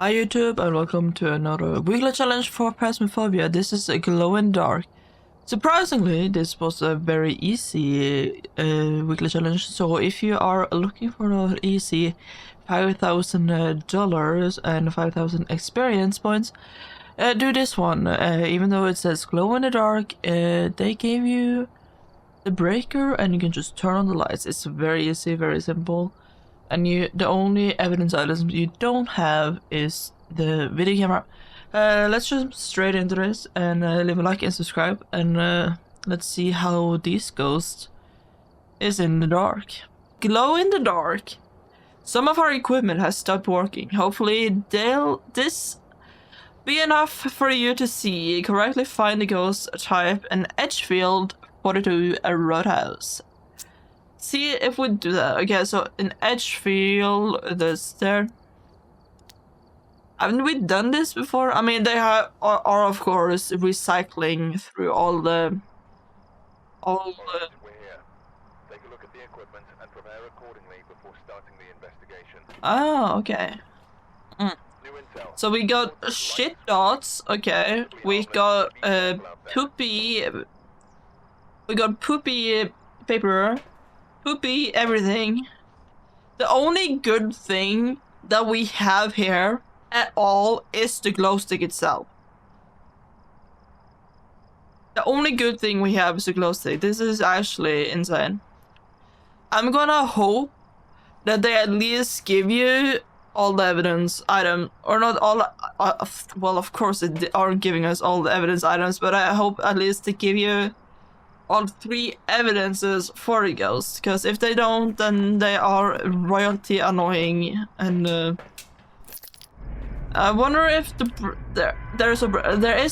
Hi YouTube and welcome to another weekly challenge for Phasmophobia. This is a glow in dark. Surprisingly, this was a very easy weekly challenge, so if you are looking for an easy $5,000 and 5,000 experience points, do this one. Even though it says glow in the dark, they gave you the breaker and you can just turn on the lights. It's very easy, very simple. And the only evidence items you don't have is the video camera. Let's jump straight into this and leave a like and subscribe, and let's see how this ghost is in the dark. Glow in the dark. Some of our equipment has stopped working. Hopefully this be enough for you to see, correctly find the ghost type, and Edgefield 42 a roadhouse. See if we do that. Okay, so in Edgefield, there. Haven't we done this before? I mean, they are of course recycling through all the. We're here. Take a look at the equipment and prepare accordingly before starting the investigation. Oh, okay. New intel. So we got shit dots. Okay, we got poopy. We got poopy paper. Poopy everything. The only good thing that we have here at all is the glow stick itself. The only good thing we have is the glow stick. This is actually insane. I'm gonna hope that they at least give you all the evidence items, or not all. Well, of course they aren't giving us all the evidence items, but I hope at least they give you all 3 evidences for the ghost, because if they don't, then they are royalty annoying. And I wonder if there is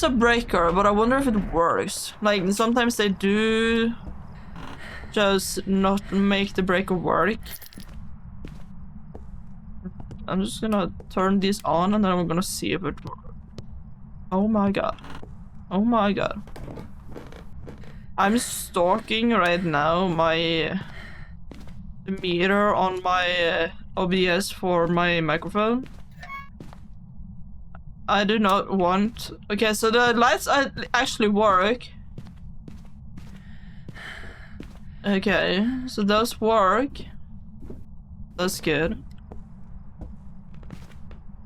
a breaker, but I wonder if it works. Like sometimes they do just not make the breaker work. I'm just gonna turn this on and then we're gonna see if it works. Oh my god. Oh my god. I'm stalking right now the meter on my OBS for my microphone. I do not want. Okay, so the lights actually work. Okay, so those work. That's good.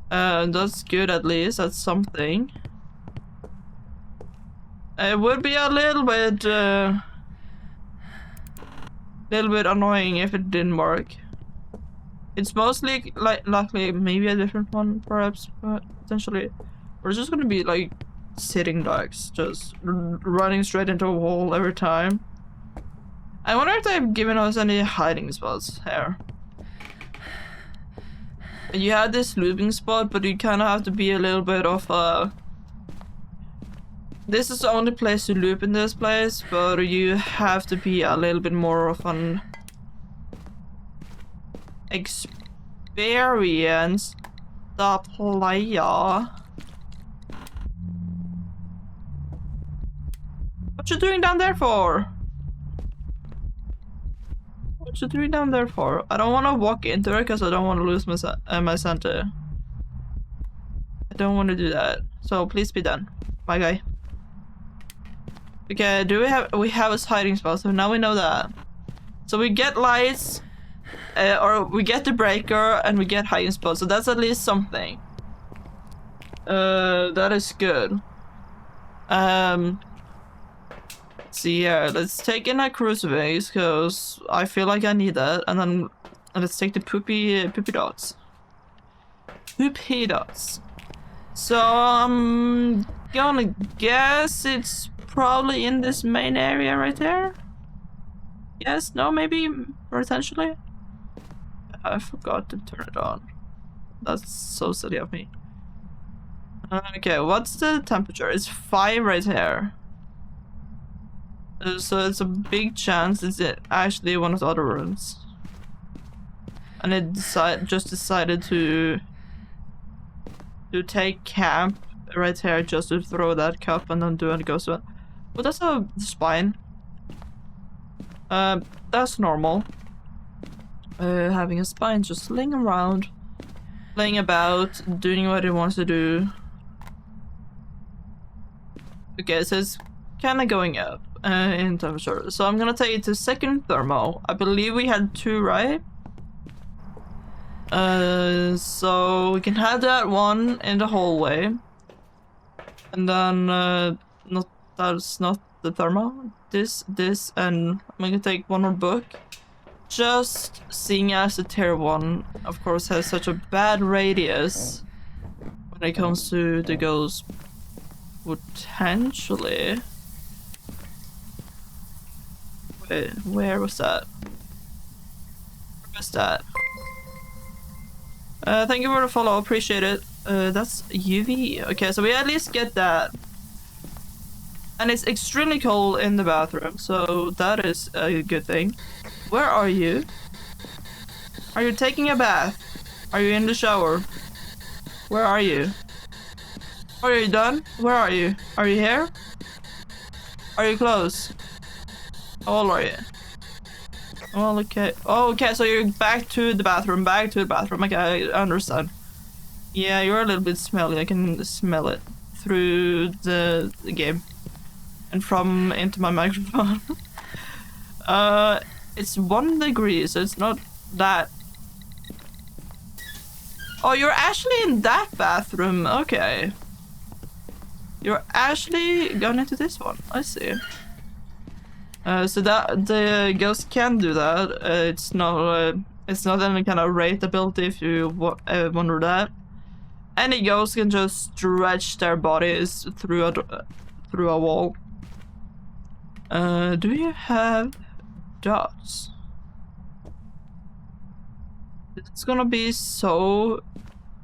That's good at least. That's something. It would be a little bit annoying if it didn't work. It's mostly likely maybe a different one, perhaps, but potentially we're just gonna be like sitting ducks, just running straight into a wall every time. I wonder if they've given us any hiding spots here. You had this looping spot, but you kind of have to be a little bit of a. This is the only place to loop in this place, but you have to be a little bit more of an experience the player. What you doing down there for? What you doing down there for? I don't want to walk into it because I don't want to lose my center. I don't want to do that. So please be done. Bye, guy. Okay, we have a hiding spot, so now we know that. So we get lights, or we get the breaker, and we get hiding spot, so that's at least something. That is good. Let's see here, let's take in a crucifix, because I feel like I need that, and then let's take the poopy dots. Poopy dots. So I'm gonna guess it's probably in this main area right there. Yes, no, maybe, potentially. I forgot to turn it on. That's so silly of me. Okay, what's the temperature? It's 5 right here. So it's a big chance it's actually one of the other rooms. And it just decided to take camp right here just to throw that cup and then do it ghost one. But that's a spine. That's normal. Having a spine just laying around. playing about, doing what he wants to do. Okay, so it's kind of going up in temperature. So I'm gonna take it to second thermal. I believe we had 2, right? So we can have that one in the hallway. And then, that's not the thermal. This, and I'm gonna take one more book. Just seeing as the tier 1, of course, has such a bad radius when it comes to the ghost. Potentially. Wait, where was that? Where was that? Thank you for the follow, appreciate it. That's UV. Okay, so we at least get that. And it's extremely cold in the bathroom, so that is a good thing. Where are you? Are you taking a bath? Are you in the shower? Where are you? Are you done? Where are you? Are you here? Are you close? How old are you? Well, okay. Oh, okay, so you're back to the bathroom. Back to the bathroom. Okay, I understand. Yeah, you're a little bit smelly. I can smell it through the game. And from into my microphone. It's 1 degree, so it's not that. Oh, you're actually in that bathroom. Okay. You're actually going into this one. I see. So that the ghost can do that. It's not any kind of rate ability if you wonder that. Any ghost can just stretch their bodies through a wall. Do you have dots? It's gonna be so.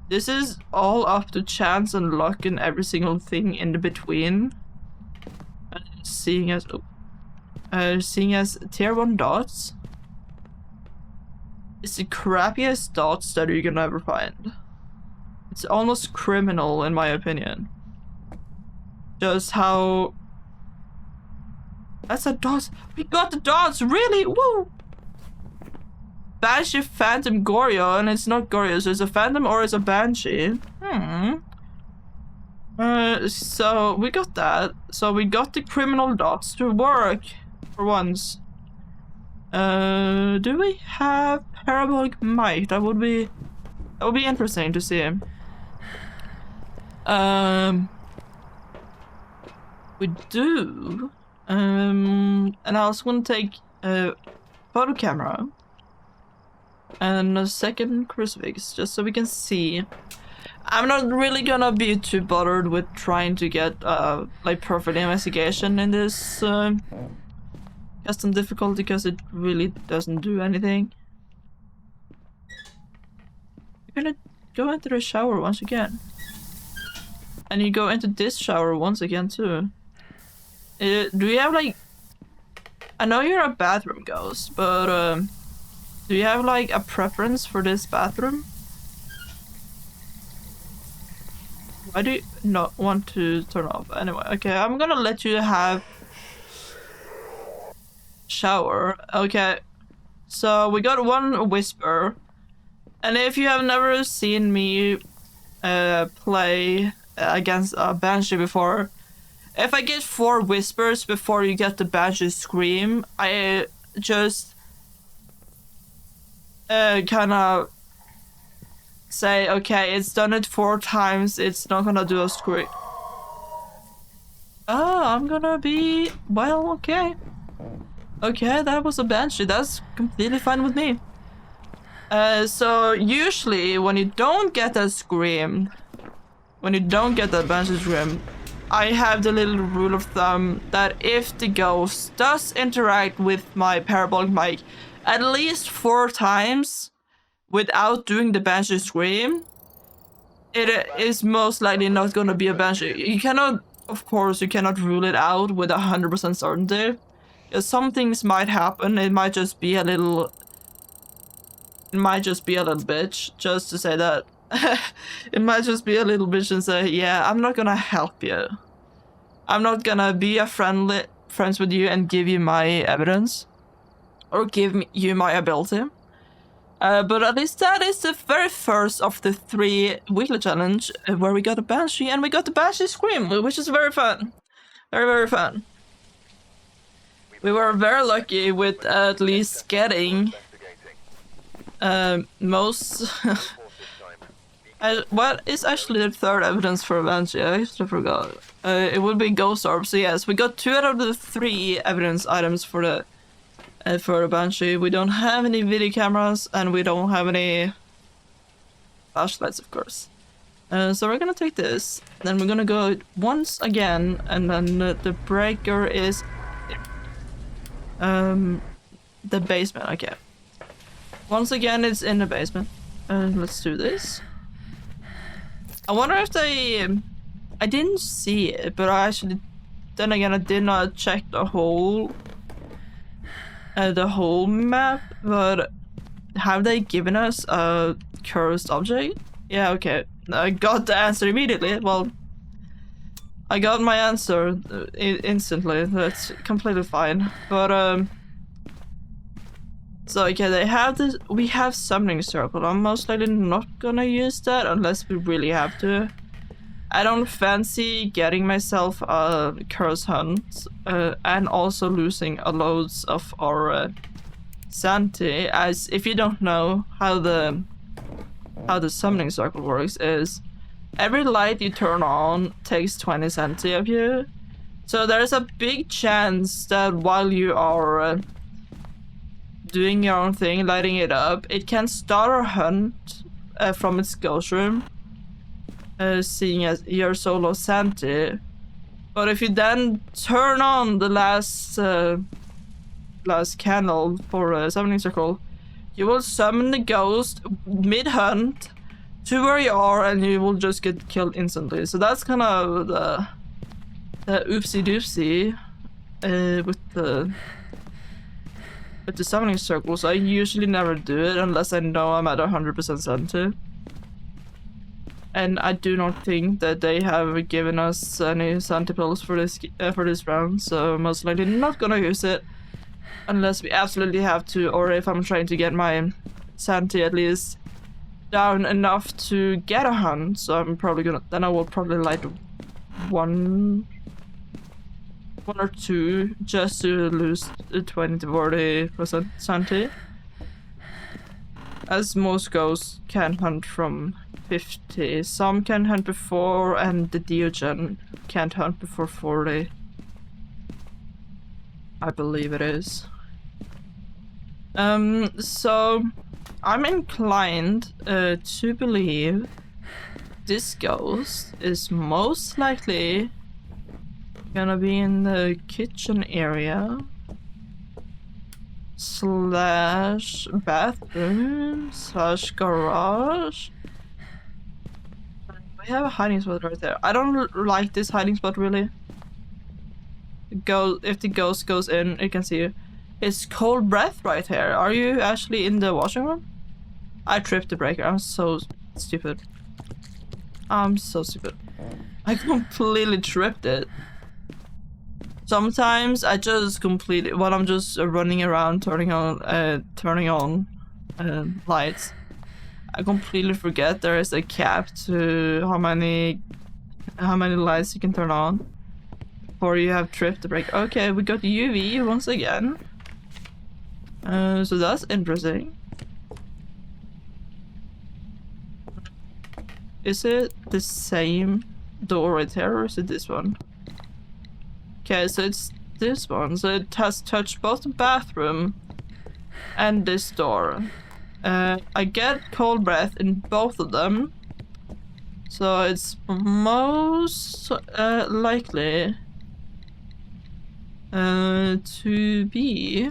This is all up to chance and luck and every single thing in the between. Seeing as tier 1 dots is the crappiest dots that you can ever find. It's almost criminal in my opinion. Just how. That's a dot. We got the dots, really? Woo! Banshee Phantom Goryo, and it's not Goryo, so it's a Phantom or it's a Banshee. So we got that. So we got the criminal dots to work for once. Do we have parabolic mic? That would be interesting to see. We do. And I also want to take a photo camera and a second crucifix just so we can see. I'm not really gonna be too bothered with trying to get like perfect investigation in this custom difficulty because it really doesn't do anything. You're gonna go into the shower once again. And you go into this shower once again too. Do you have like... I know you're a bathroom ghost, but do you have like a preference for this bathroom? Why do you not want to turn off? Anyway, okay, I'm gonna let you have shower. Okay, so we got 1 whisper, and if you have never seen me play against a Banshee before, if I get 4 whispers before you get the Banshee scream, I just kind of say, okay, it's done it 4 times, it's not gonna do a scream. Oh, I'm gonna be... well, okay. Okay, that was a Banshee, that's completely fine with me. So usually when you don't get that scream, when you don't get that Banshee scream, I have the little rule of thumb that if the ghost does interact with my parabolic mic at least 4 times without doing the Banshee scream, it is most likely not going to be a Banshee. You cannot, of course, you cannot rule it out with 100% certainty. Some things might happen. It might just be a little... It might just be a little bitch, just to say that. It might just be a little bitch and say, yeah, I'm not gonna help you. I'm not gonna be friends with you and give you my evidence. Or give you my ability. But at least that is the very first of the 3 weekly challenge where we got a Banshee, and we got the Banshee Scream, which is very fun. Very, very fun. We were very lucky with at least getting most... what is actually the 3rd evidence for a Banshee? I actually forgot. It would be Ghost Orb, so yes, we got 2 out of the 3 evidence items for the Banshee. We don't have any video cameras, and we don't have any flashlights, of course. So we're gonna take this, then we're gonna go once again, and then the breaker is the basement. Okay. Once again, it's in the basement. Let's do this. I wonder if they... I didn't see it, but I actually... Then again, I did not check the whole map, but have they given us a cursed object? Yeah, okay. I got the answer immediately. Well, I got my answer instantly. That's completely fine. But so okay, they have this. We have summoning circle. I'm most likely not gonna use that unless we really have to. I don't fancy getting myself a curse hunt and also losing a loads of our sanity. As if you don't know how the summoning circle works, is every light you turn on takes 20 sanity of you. So there's a big chance that while you are doing your own thing, lighting it up, it can start a hunt from its ghost room, seeing as your solo sanity. But if you then turn on the last candle for a summoning circle, you will summon the ghost mid-hunt to where you are, and you will just get killed instantly. So that's kind of the oopsie doopsie with the summoning circles. I usually never do it unless I know I'm at 100% sanity. And I do not think that they have given us any sanity pills for this round, so most likely not gonna use it unless we absolutely have to, or if I'm trying to get my sanity at least down enough to get a hunt. So I'm probably gonna, then I will probably light one or two just to lose the 20 to 40% sanity, as most ghosts can hunt from 50. Some can hunt before, and the Diogen can't hunt before 40. I believe it is. So I'm inclined to believe this ghost is most likely gonna be in the kitchen area slash bathroom slash garage. We have a hiding spot right there. I don't like this hiding spot really. If the ghost goes in, you can see it. It's cold breath right here. Are you actually in the washing room? I tripped the breaker. I'm so stupid. I'm so stupid. I completely tripped it. Sometimes I just completely, while I'm just running around turning on lights, I completely forget there is a cap to how many lights you can turn on before you have tripped the breaker. Okay, we got UV once again. So that's interesting. Is it the same door right here, or is it this one? Okay, so it's this one. So it has touched both the bathroom and this door. I get cold breath in both of them. So it's most likely to be...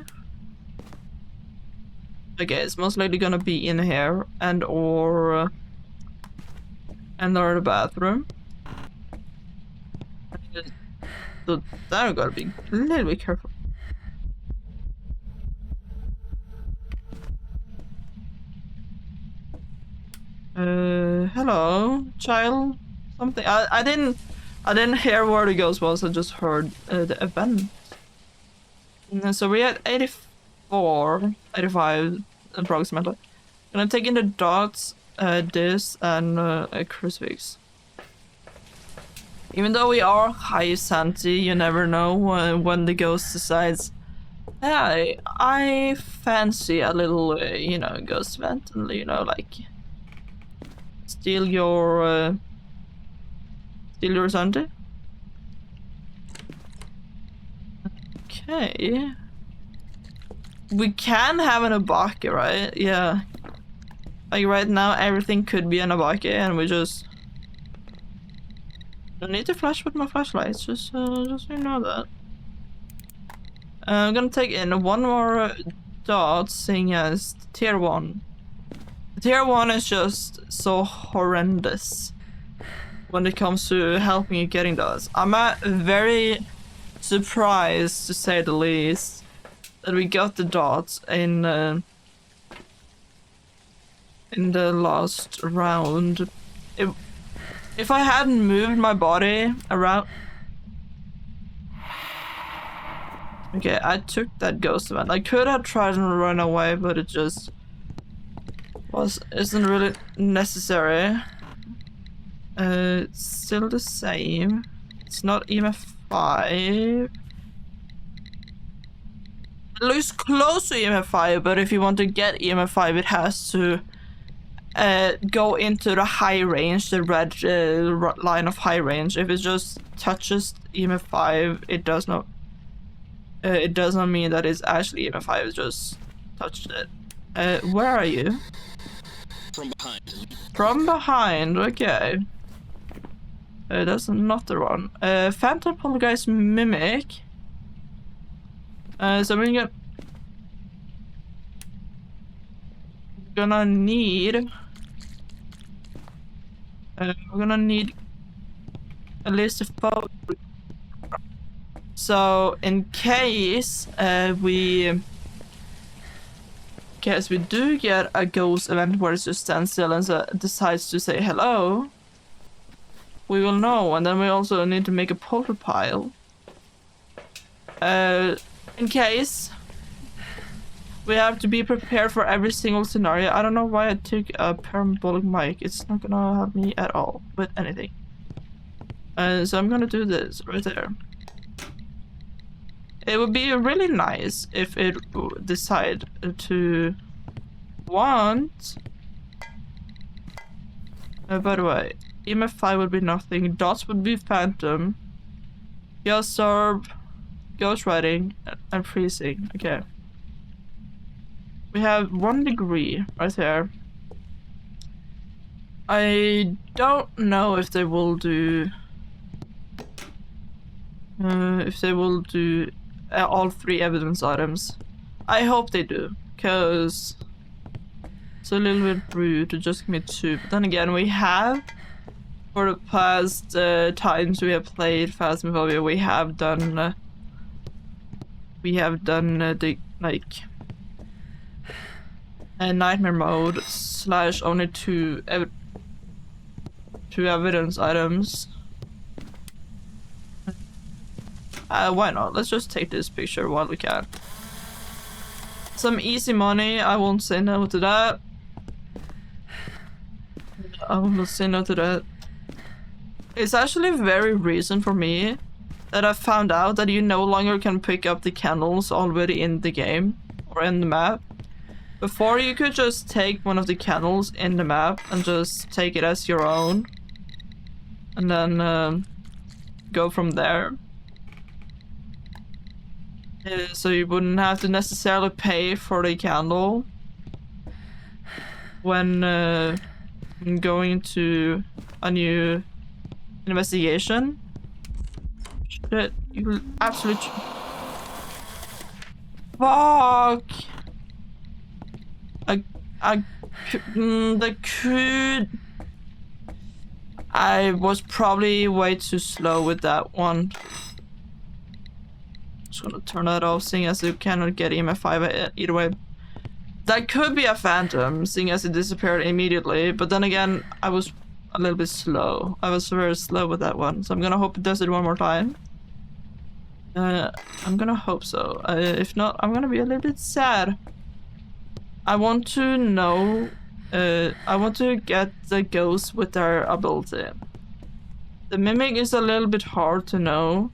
Okay, it's most likely gonna be in here or the bathroom. So that I gotta be a little bit careful. Hello, child. Something. I didn't hear where the ghost was. I just heard the event. So we're at 84, 85 approximately. Gonna take in the dots, this, and a crucifix. Even though we are high sanity, you never know when the ghost decides, hey, I fancy a little, you know, ghost event, and, you know, like, steal your sanity. Okay. We can have an abake, right? Yeah. Like right now, everything could be an abake, and we just don't need to flash with my flashlights. Just so you know that. I'm gonna take in one more dot, seeing as tier 1. Tier 1 is just so horrendous when it comes to helping you getting dots. I'm very surprised, to say the least, that we got the dots in the last round. If I hadn't moved my body around... Okay, I took that ghost event. I could have tried and run away, but it just isn't really necessary. It's still the same. It's not EMF 5. It looks close to EMF 5, but if you want to get EMF 5, it has to go into the high range, the red line of high range. If it just touches EMF 5, it does not mean that it's actually EMF 5, it just touched it. Where are you? From behind. From behind, okay. That's not the one. Phantom Poltergeist Mimic. So we're gonna need a list of photos. So in case we do get a ghost event where it just stands still and decides to say hello, we will know. And then we also need to make a polter pile. In case we have to be prepared for every single scenario. I don't know why I took a parabolic mic. It's not gonna help me at all with anything. So I'm gonna do this right there. It would be really nice if it decide to want... by the way, EMF 5 would be nothing, dots would be phantom, ghost orb, ghost writing, and freezing. Okay. We have 1 degree right there. I don't know if they will do... all 3 evidence items. I hope they do, because it's a little bit rude to just give me 2. But then again, we have, for the past times we have played Phasmophobia, we have done the, like, nightmare mode / only 2 evidence items. Why not? Let's just take this picture while we can. Some easy money, I won't say no to that. I will not say no to that. It's actually very recent for me that I found out that you no longer can pick up the candles already in the game or in the map. Before, you could just take one of the candles in the map and just take it as your own, and then go from there. So you wouldn't have to necessarily pay for the candle when going to a new investigation. Shit, you absolutely... Fuck! I was probably way too slow with that one. Just gonna turn that off, seeing as you cannot get EMF 5 either way. That could be a phantom, seeing as it disappeared immediately, but then again, I was a little bit slow. I was very slow with that one, so I'm gonna hope it does it one more time. I'm gonna hope so. If not, I'm gonna be a little bit sad. I want to know I want to get the ghosts with their ability. The mimic is a little bit hard to know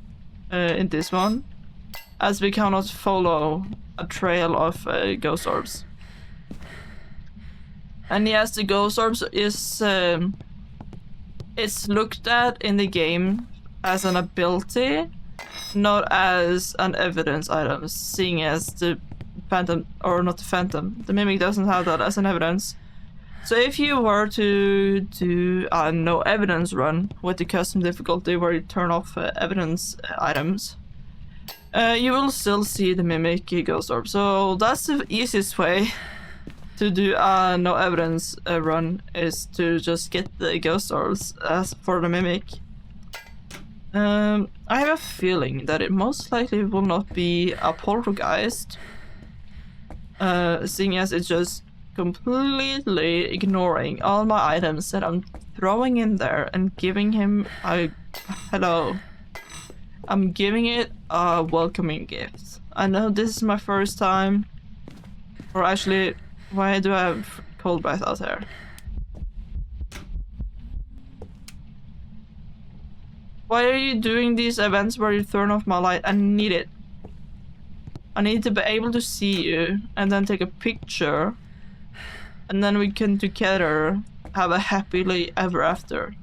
in this one, as we cannot follow a trail of ghost orbs. And yes, the ghost orbs is it's looked at in the game as an ability, not as an evidence item, seeing as the phantom, or not the phantom, the mimic doesn't have that as an evidence. So if you were to do a no evidence run with the custom difficulty where you turn off evidence items, you will still see the mimic ghost orb. So that's the easiest way to do a no evidence run, is to just get the ghost orbs as for the mimic. I have a feeling that it most likely will not be a poltergeist, seeing as it's just completely ignoring all my items that I'm throwing in there and giving him a hello. I'm giving it a welcoming gift. I know this is my first time, or actually, why do I have cold breath out there? Why are you doing these events where you turn off my light? I need it. I need to be able to see you and then take a picture, and then we can together have a happily ever after.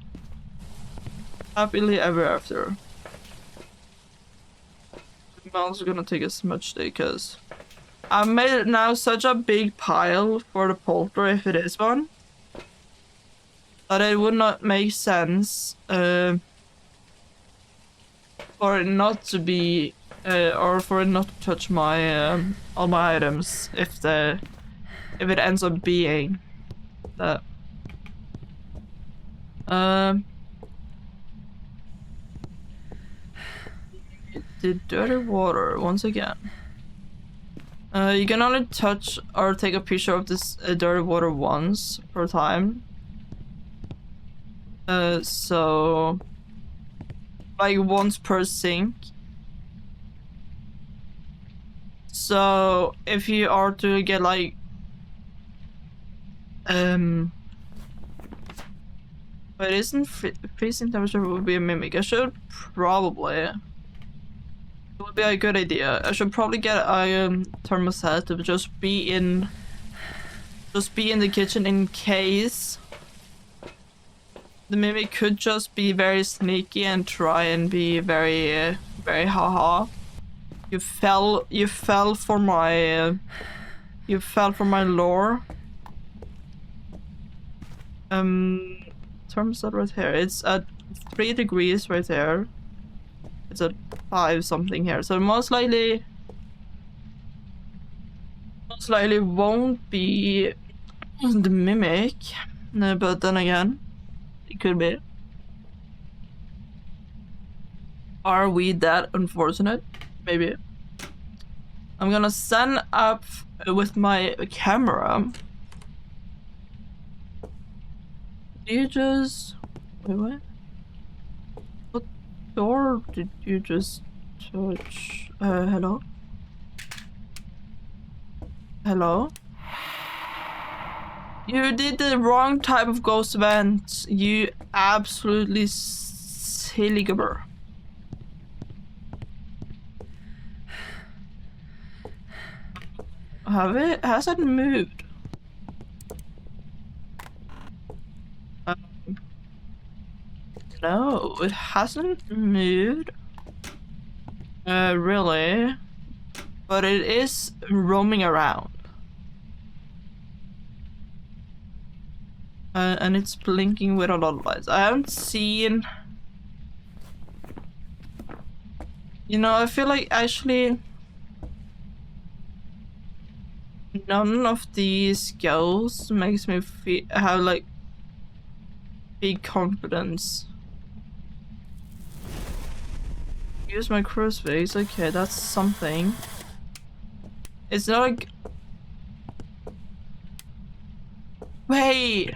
Happily ever after. I'm also gonna take a smudge day because I've made it now such a big pile for the polter, if it is one, that it would not make sense for it not to be or for it not to touch my all my items if it ends up being that. The dirty water once again. You can only touch or take a picture of this dirty water once per time. So like once per sink. So if you are to get like but isn't freezing temperature would be a mimic. I should probably, it would be a good idea. I should probably get a thermostat to just be in the kitchen in case the mimic could just be very sneaky and try and be very very haha. You fell for my lore. Thermostat right here. It's at 3 degrees right there. It's at 5 something here. So most likely won't be the mimic. No, but then again, it could be. Are we that unfortunate? Maybe. I'm gonna stand up with my camera. Do you just... Wait, what? What door did you just touch? Hello? Hello? You did the wrong type of ghost event. You absolutely silly gubber. Has it moved? No, it hasn't moved. Really? But it is roaming around. And it's blinking with a lot of lights. I haven't seen... You know, I feel like actually... None of these ghosts makes me have like big confidence. Use my crucifix. Okay, that's something. It's not like... Wait!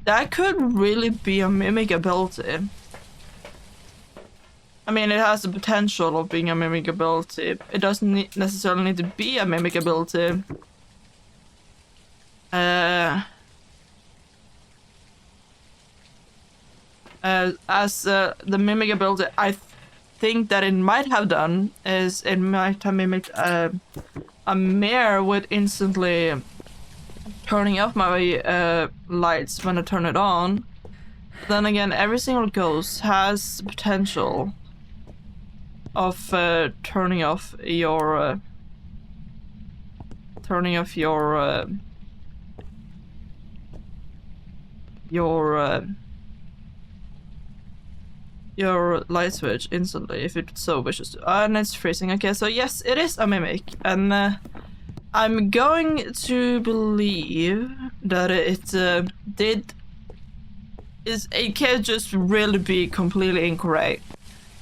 That could really be a mimic ability. I mean, it has the potential of being a mimic ability. It doesn't necessarily need to be a mimic ability. The mimic ability, I think that it might have done is it might have mimicked a mirror with instantly turning off my lights when I turn it on. Then again, every single ghost has potential of turning off your light switch instantly if it so wishes to. And it's freezing. Okay, so yes, it is a mimic, and I'm going to believe that it can't just really be completely incorrect,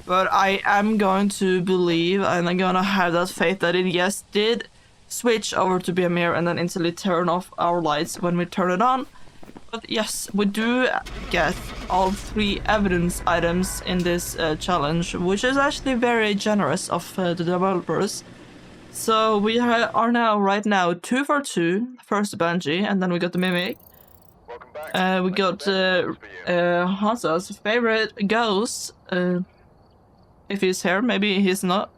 but I am going to believe, and I'm gonna have that faith that it yes did switch over to be a mirror and then instantly turn off our lights when we turn it on. But yes, we do get all 3 evidence items in this challenge, which is actually very generous of the developers. So we are now, right now, 2 for 2. First Banshee, and then we got the Mimic. Welcome back. We got Hansa's favorite ghost. If he's here, maybe he's not.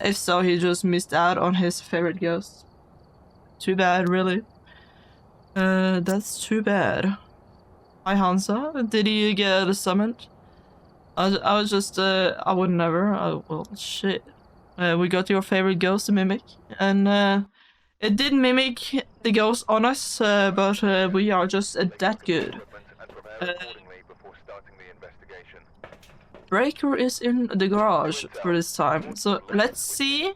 If so, he just missed out on his favorite ghost. Too bad, really. That's too bad. Hi, Hansa. Did you get summoned? I was just, I would never. Oh, well, shit. We got your favorite ghost to mimic, and it did mimic the ghost on us, but we are just that good. Breaker is in the garage for this time, so let's see.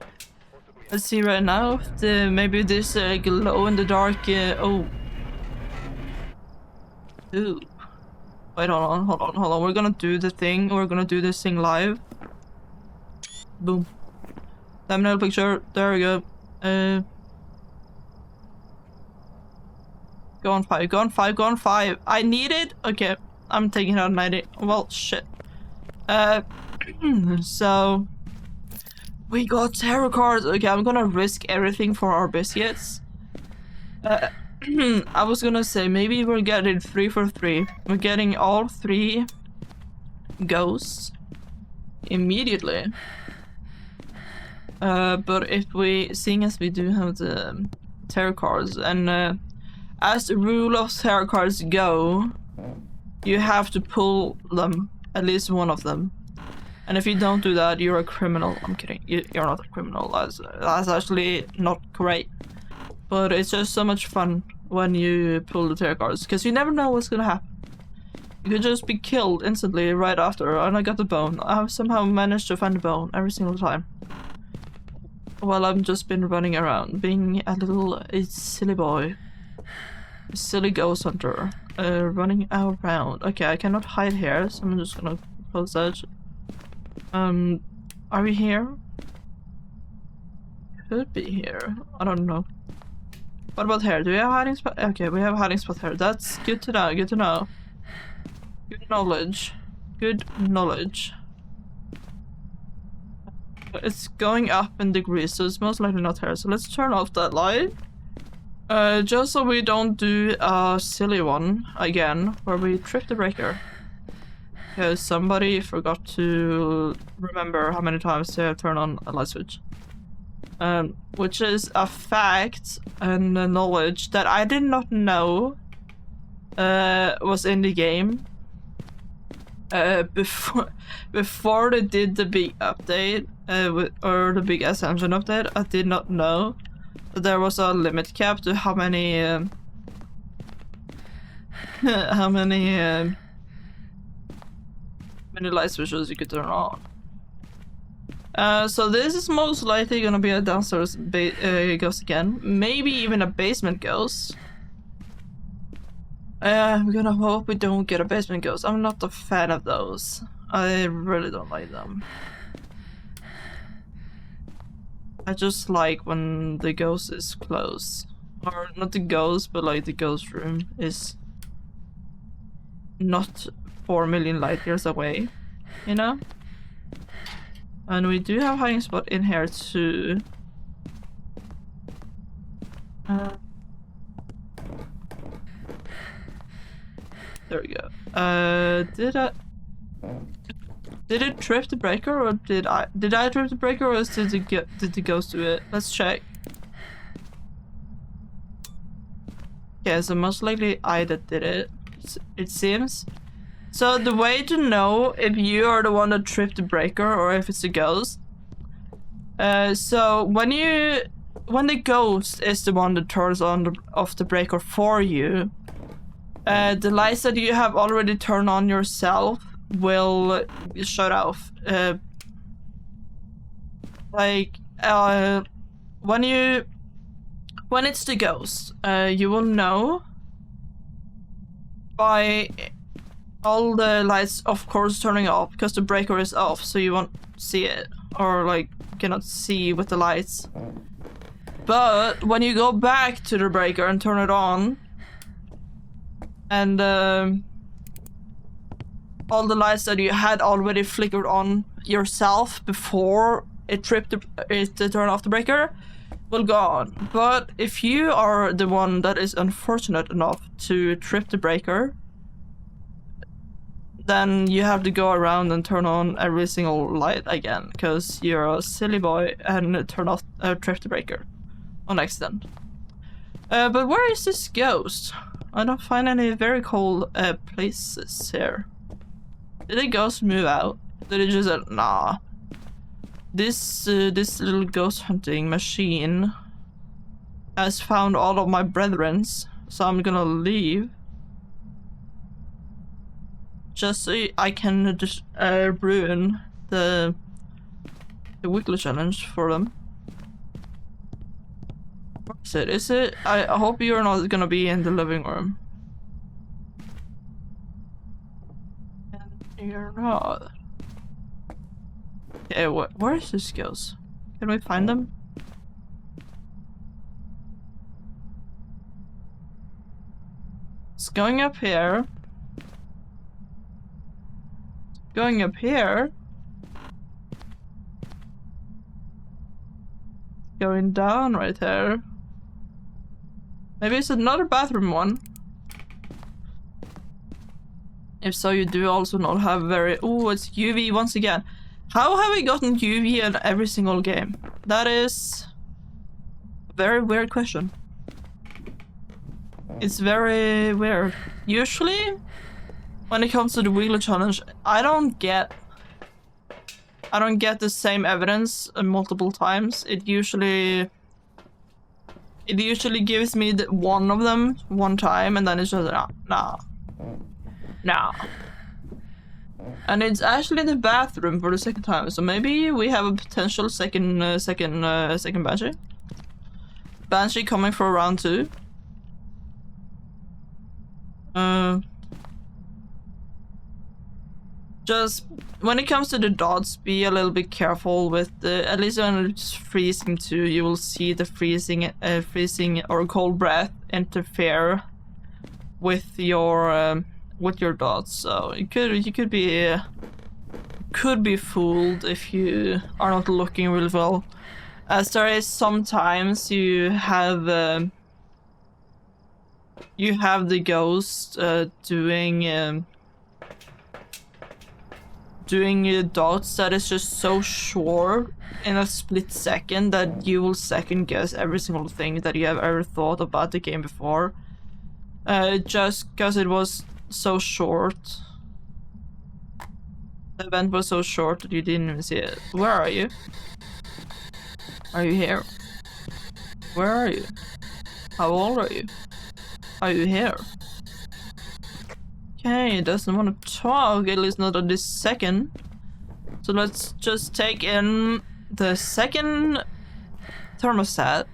Let's see right now if maybe this glow in the dark. Oh. Ooh. Wait, hold on. We're gonna do the thing. We're gonna do this thing live. Boom. Thumbnail picture. There we go. Go on 5. Go on 5. Go on 5. I need it. Okay. I'm taking out 90. Well, shit. So we got tarot cards. Okay, I'm gonna risk everything for our biscuits. I was gonna say maybe we're getting 3 for 3. We're getting all 3 ghosts immediately. But if seeing as we do have the tarot cards, and as the rule of tarot cards go, you have to pull them, at least one of them. And if you don't do that, you're a criminal. I'm kidding. You're not a criminal. That's actually not great. But it's just so much fun when you pull the tarot cards, because you never know what's gonna happen. You could just be killed instantly right after, and I got the bone. I've somehow managed to find the bone every single time. While I've just been running around, being a little silly boy. A silly ghost hunter. Running around. Okay, I cannot hide here, so I'm just gonna close that. Are we here? Could be here. I don't know. What about here? Do we have hiding spot? Okay, we have a hiding spot here. That's good to know. Good to know. Good knowledge. Good knowledge. It's going up in degrees, so it's most likely not here. So let's turn off that light. Just so we don't do a silly one again, where we trip the breaker. Because somebody forgot to remember how many times to turn on a light switch. Which is a fact and a knowledge that I did not know was in the game. Before they did the big update, or the big Ascension update, I did not know that there was a limit cap to how many light switches you could turn on. So this is most likely gonna be a downstairs ghost again, maybe even a basement ghost. I'm gonna hope we don't get a basement ghost. I'm not a fan of those. I really don't like them. I just like when the ghost is close. Or not the ghost, but like the ghost room is not 4 million light years away. you know? And we do have hiding spot in here too. There we go. Did it trip the breaker, or did I trip the breaker, or did the ghost do it? Let's check. Yeah, so most likely I that did it. It seems. So the way to know if you are the one that tripped the breaker or if it's a ghost. So when the ghost is the one that turns off the breaker for you, the lights that you have already turned on yourself will shut off. When it's the ghost, you will know by all the lights, of course, turning off because the breaker is off, so you won't see it, or like cannot see with the lights. But when you go back to the breaker and turn it on, and all the lights that you had already flickered on yourself before it turned off the breaker will go on. But if you are the one that is unfortunate enough to trip the breaker, then you have to go around and turn on every single light again, because you're a silly boy and trip the breaker on accident. But where is this ghost? I don't find any very cool places here. Did the ghost move out? Did it just nah? This little ghost hunting machine has found all of my brethrens, so I'm gonna leave. Just so I can just ruin the weekly challenge for them. What is it? Is it? I hope you're not gonna be in the living room. And you're not. Okay, where is this ghost? Can we find them? It's going up here. Going up here. Going down right there. Maybe it's another bathroom one. If so, you do also not have very... Oh, it's UV once again. How have we gotten UV in every single game? That is a very weird question. It's very weird. Usually, when it comes to the Wheeler challenge, I don't get the same evidence multiple times. It usually gives me one of them one time, and then it's just nah. And it's actually in the bathroom for the second time, so maybe we have a potential second Banshee. Banshee coming for round 2. Just when it comes to the dots, be a little bit careful with the. At least when it's freezing too, you will see the freezing or cold breath interfere with your dots. So you could be fooled if you are not looking really well. As there is sometimes you have the ghost doing dots that is just so short in a split second that you will second guess every single thing that you have ever thought about the game before. Just because it was so short. The event was so short that you didn't even see it. Where are you? Are you here? Where are you? How old are you? Are you here? Okay, it doesn't want to talk, at least not at this second. So let's just take in the second thermostat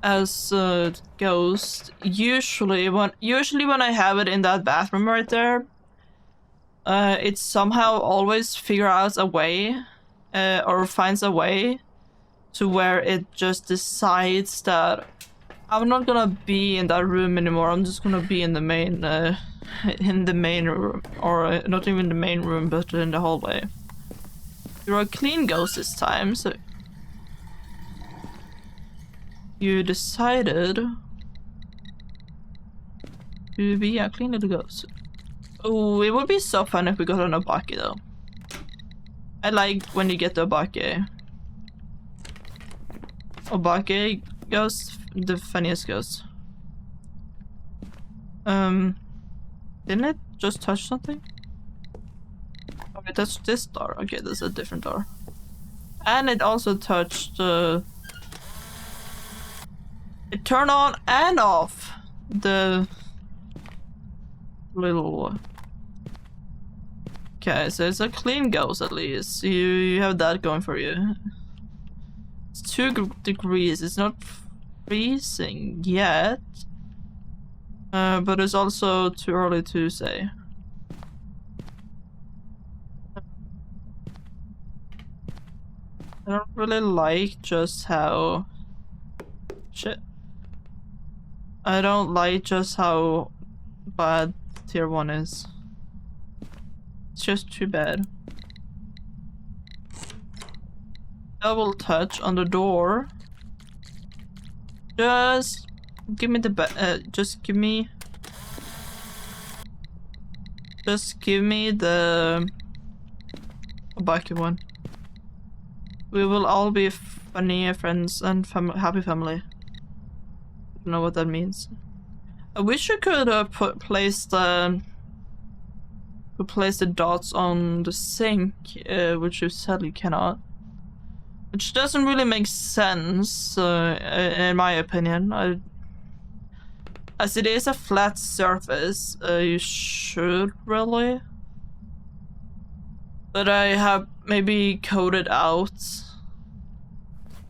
as a ghost. Usually when I have it in that bathroom right there, it somehow always figures out a way, or finds a way to where it just decides that I'm not gonna be in that room anymore. I'm just gonna be in the main room, or not even the main room, but in the hallway. You're a clean ghost this time, so you decided to be a clean little ghost. Oh, it would be so fun if we got an obake though. I like when you get the obake. Obake ghost, the funniest ghost. Didn't it just touch something? Oh, it touched this door. Okay, there's a different door. And it also touched it turned on and off the little. Okay, so it's a clean ghost at least. You have that going for you. It's 2 degrees. It's not freezing yet. But it's also too early to say. I don't really like just how... Shit. I don't like just how bad tier 1 is. It's just too bad. Double touch on the door. Just give me the just give me the Obake one. We will all be funny friends and happy family. I don't know what that means. I wish you could place the dots on the sink, which you sadly cannot. Which doesn't really make sense, in my opinion. As it is a flat surface, you should really. But I have maybe coded out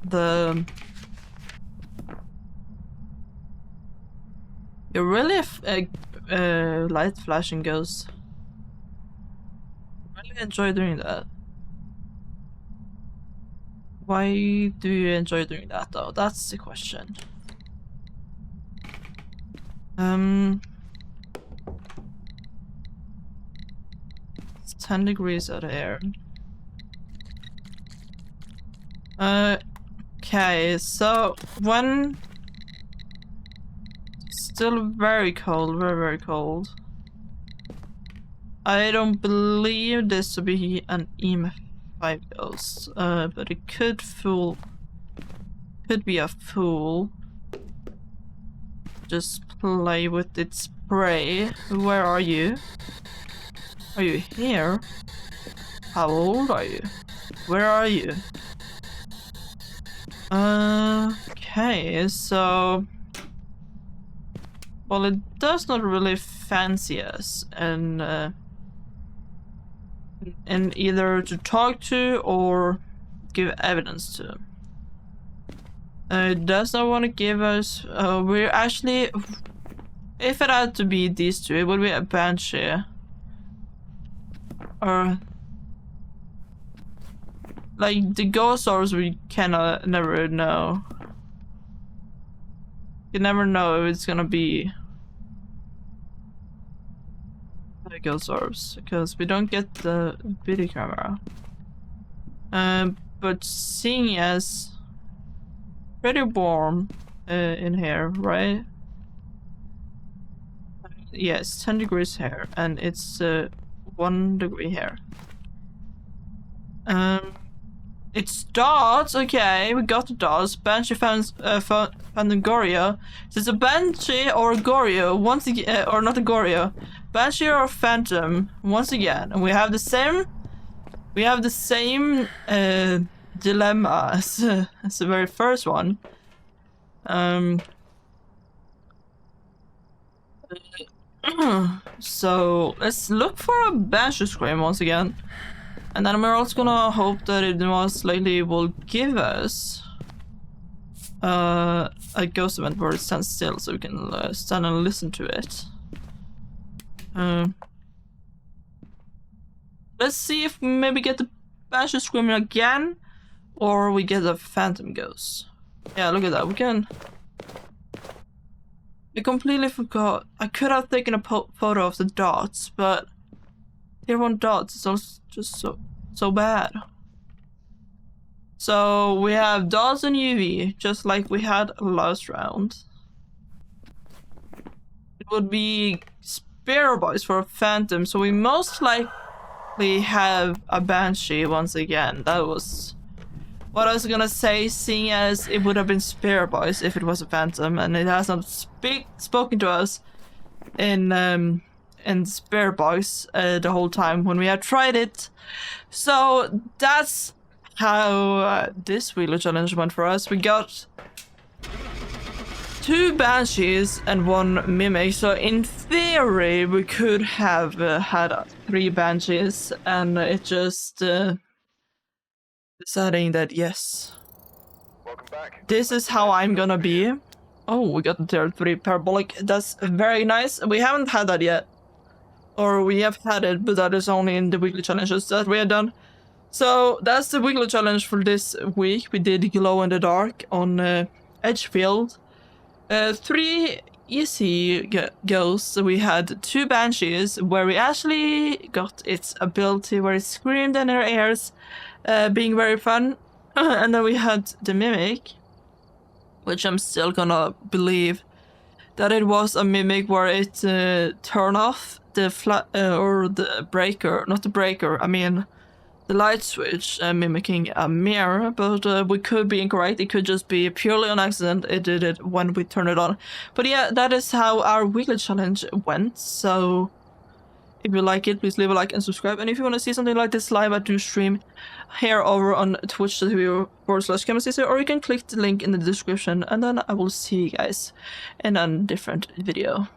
the... You're really a light flashing ghost. I really enjoy doing that. Why do you enjoy doing that though? That's the question. It's 10 degrees out here. Okay, so when still very cold, very cold. I don't believe this to be an EMF5 ghost, but it could be a fool. Just play with its prey. Where are you? Are you here? How old are you? Where are you? Okay, so... Well, it does not really fancy us, and either to talk to or give evidence to. It does not want to give us... we're actually... If it had to be these two, it would be a banshee. Or... Like, the ghost orbs we cannot never know. You never know if it's gonna be... the ghost orbs, because we don't get the video camera. But seeing as... pretty warm in here, right? Yes, 10 degrees here, and it's 1 degree here. It's dots. Okay, we got the dots. Banshee Phantasmagoria. So it's a banshee or a goryo once again, or not a goryo. Banshee or a phantom once again, and we have the same. We have the same dilemma as the very first one. So let's look for a banshee scream once again, and then we're also gonna hope that it most likely will give us a ghost event where it stands still, so we can stand and listen to it. Let's see if we maybe get the banshee screaming again, or we get a phantom ghost. Yeah, look at that. We can I completely forgot. I could have taken a photo of the dots, but tier 1 dots is also just so bad. So we have dots and UV, just like we had last round. It would be Spear Boys for a Phantom, so we most likely have a Banshee once again. That was what I was gonna say, seeing as it would have been Spear Boys if it was a Phantom, and it has not spoken to us in Spear Boys the whole time when we have tried it. So that's how this wheeler challenge went for us. We got 2 Banshees and 1 Mimic, so in theory we could have had 3 Banshees, and it just deciding that yes, Welcome back. this is how I'm gonna be. Oh, we got the tier 3 parabolic. That's very nice. We haven't had that yet, or we have had it, but that is only in the weekly challenges that we have done. So that's the weekly challenge for this week. We did glow in the dark on Edgefield. 3 easy goes. We had 2 Banshees, where we actually got its ability where it screamed in our ears, being very fun. And then we had the Mimic, which I'm still gonna believe that it was a Mimic where it turned off the or the breaker, not the breaker, I mean the light switch, mimicking a mirror, but we could be incorrect. It could just be purely on accident. It did it when we turned it on. But yeah, that is how our weekly challenge went. So if you like it, please leave a like and subscribe. And if you want to see something like this live, I do stream here over on twitch.tv/ChemistCC, or you can click the link in the description, and then I will see you guys in a different video.